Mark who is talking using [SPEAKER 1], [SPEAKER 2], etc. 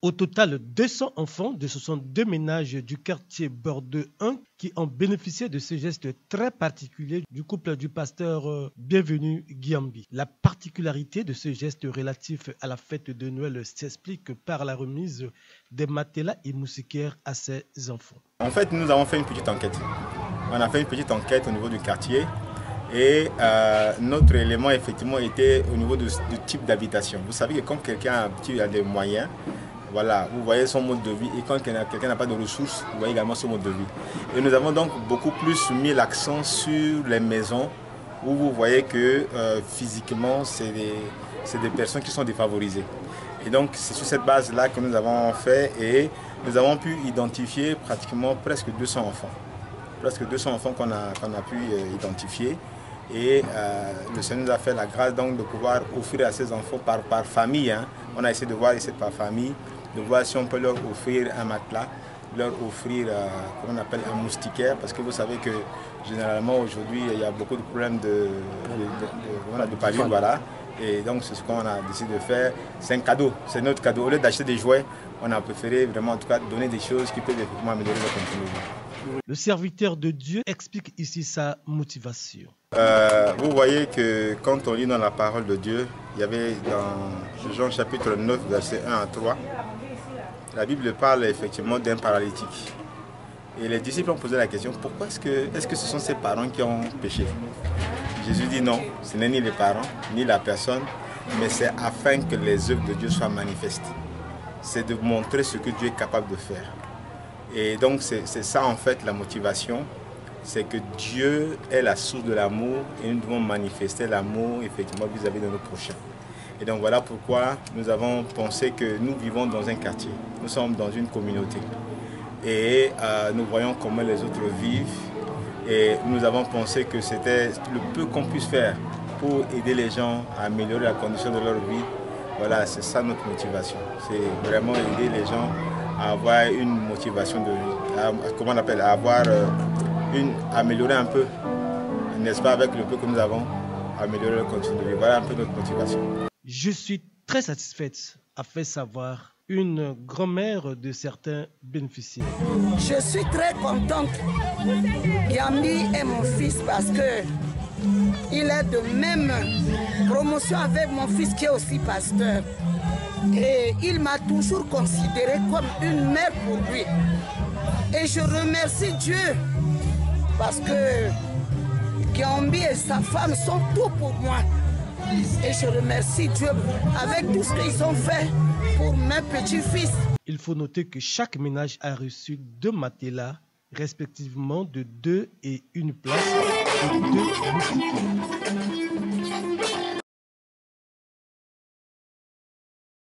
[SPEAKER 1] Au total, 200 enfants de 62 ménages du quartier Bordeaux 1 qui ont bénéficié de ce geste très particulier du couple du pasteur Bienvenu Guiambi. La particularité de ce geste relatif à la fête de Noël s'explique par la remise des matelas et moustiquaires à ces enfants.
[SPEAKER 2] En fait, nous avons fait une petite enquête. On a fait une petite enquête au niveau du quartier et notre élément effectivement était au niveau du type d'habitation. Vous savez que quand quelqu'un a des moyens, voilà, vous voyez son mode de vie, et quand quelqu'un n'a pas de ressources, vous voyez également son mode de vie. Et nous avons donc beaucoup plus mis l'accent sur les maisons où vous voyez que physiquement, c'est des personnes qui sont défavorisées. Et donc c'est sur cette base-là que nous avons fait et nous avons pu identifier pratiquement presque 200 enfants. Presque 200 enfants qu'on a pu identifier. Et le Seigneur nous a fait la grâce donc de pouvoir offrir à ces enfants par famille. Hein. On a essayé de voir ici par famille, de voir si on peut leur offrir un matelas, leur offrir comment on appelle un moustiquaire, parce que vous savez que généralement aujourd'hui il y a beaucoup de problèmes de pavillon, voilà. Et donc c'est ce qu'on a décidé de faire. C'est un cadeau, c'est notre cadeau. Au lieu d'acheter des jouets, on a préféré vraiment en tout cas donner des choses qui peuvent effectivement améliorer le contenu.
[SPEAKER 1] Le serviteur de Dieu explique ici sa motivation.
[SPEAKER 2] Vous voyez que quand on lit dans la parole de Dieu, il y avait dans Jean chapitre 9, versets 1 à 3, la Bible parle effectivement d'un paralytique. Et les disciples ont posé la question, pourquoi est-ce que ce sont ses parents qui ont péché? Jésus dit non, ce n'est ni les parents, ni la personne, mais c'est afin que les œuvres de Dieu soient manifestes. C'est de montrer ce que Dieu est capable de faire. Et donc c'est ça en fait la motivation, c'est que Dieu est la source de l'amour et nous devons manifester l'amour effectivement vis-à-vis de nos prochains. Et donc voilà pourquoi nous avons pensé que nous vivons dans un quartier, nous sommes dans une communauté et nous voyons comment les autres vivent et nous avons pensé que c'était le peu qu'on puisse faire pour aider les gens à améliorer la condition de leur vie. Voilà, c'est ça notre motivation, c'est vraiment aider les gens à avoir une motivation de vie, comment on appelle, à avoir améliorer un peu, n'est-ce pas, avec le peu que nous avons, améliorer le condition de vie. Voilà un peu notre motivation.
[SPEAKER 1] Je suis très satisfaite, a fait savoir une grand-mère de certains bénéficiaires.
[SPEAKER 3] Je suis très contente. Guiambi est mon fils parce que il est de même promotion avec mon fils qui est aussi pasteur. Et il m'a toujours considéré comme une mère pour lui. Et je remercie Dieu parce que Guiambi et sa femme sont tout pour moi. Et je remercie Dieu avec tout ce qu'ils ont fait pour mes petits-fils.
[SPEAKER 1] Il faut noter que chaque ménage a reçu 2 matelas, respectivement de 2 et 1 place et 2 moustiquaires.